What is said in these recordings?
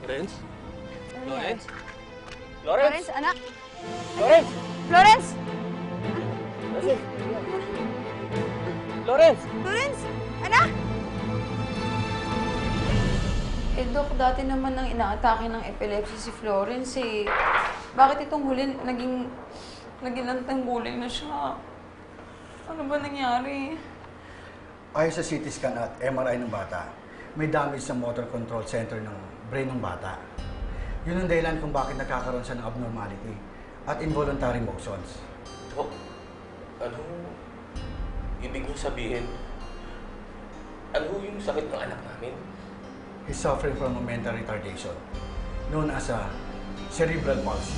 Florence? Florence? Florence, anak! Florence! Florence! Florence! Florence! Anak! Eh, Dok, dati naman nang inaatake ng epilepsy si Florence eh. Bakit itong huli naging nantangguling na siya? Ano ba nangyari? Ayon sa CT scan at MRI ng bata, may damage sa motor control center ng brain ng bata. Yun ang dahilan kung bakit nagkakaroon siya ng abnormality at involuntary motions. Dok, ano ibig niyo sabihin? Ano yung sakit ng anak namin? He's suffering from a mental retardation known as a cerebral palsy.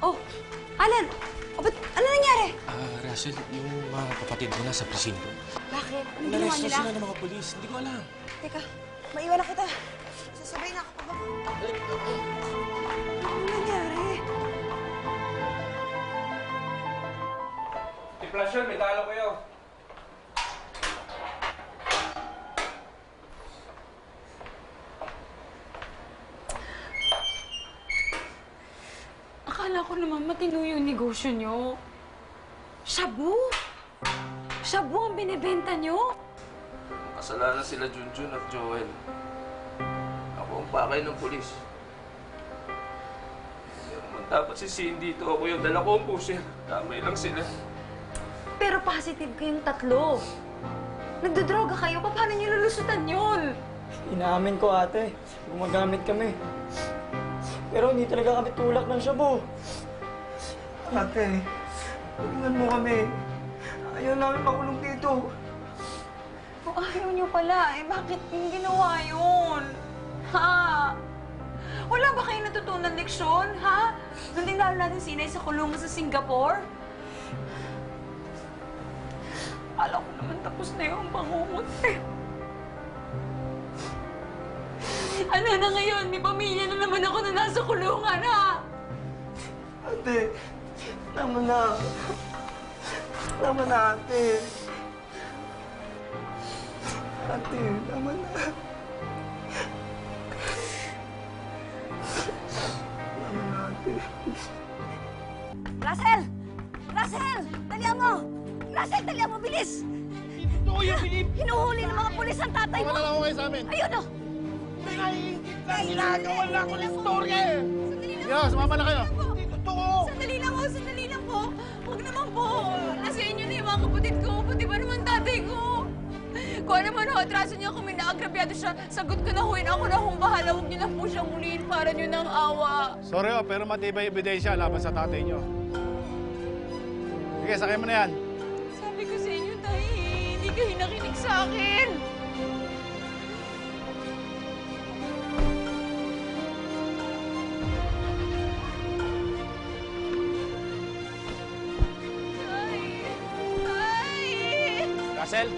Oh, Alan! Oh, ba't, ano nangyari? Russell, yung mga kapatid mo nasa presinto. Bakit? Ano ginawa Naresto nila? sila ng mga polis. Hindi ko alam. Teka, maiwan na kita. Sasabay na ako pa ba? Ano nangyari? Inflasyon, may talo kayo. Akala ko naman matino yung negosyo niyo. Shabu? Shabu ang binibenta niyo? Kasalanan sila Junjun at Joel. Ako ang pakay ng pulis. Hindi naman dapat si Cindy ito. Ako yung dala ko ang pusher. Damay lang sila. Pero positive kayong tatlo. Nagdodroga kayo, paano niyo lulusutan yun? Inaamin ko, ate. Gumagamit kami. Pero hindi talaga kami tulak ng shabu. Ate, tulungan mo kami. Ayaw namin makulong dito. Kung ayaw niyo pala, eh bakit yung ginawa yun? Ha? Wala ba kayo natutunan leksyon, ha? Nung dinalo natin si Inay sa kulungan sa Singapore? Alam ko naman tapos na yung bangungot eh. Ano na ngayon? May pamilya na naman ako na nasa kulungan, ha? Ate, tama na. Tama na, ate. Ate, tama na. Tama na, ate. Russell! Russell! Dalihan mo! Russell, dalihan mo! Bilis! Ito yung bilib! Hinuhuli ng mga pulis ang tatay mo! Wala lang ako kayo sa amin. Ayun o! Naiingit lang! Ginagawa lang ako ng storya eh! Sandali lang Yo, po, sumama na kayo! sandali lang po. Hindi totoo! Sandali lang po, sandali lang po. Huwag naman po. Nasa inyo na yung mga kapatid ko. Pati ba naman tatay ko? Kung ano man ho, atraso niya kung may naagrabyado siya, sagot ko na ho yun. Ako na hong bahala. Huwag niyo na po siyang ulihin para niyo ng awa. Sorry pero matibay ebidensya laban sa tatay niyo. Sige, sakay mo na yan. Sabi ko sa inyo, tay, hindi kayo nakinig sa akin. Tay! Tay! Russell,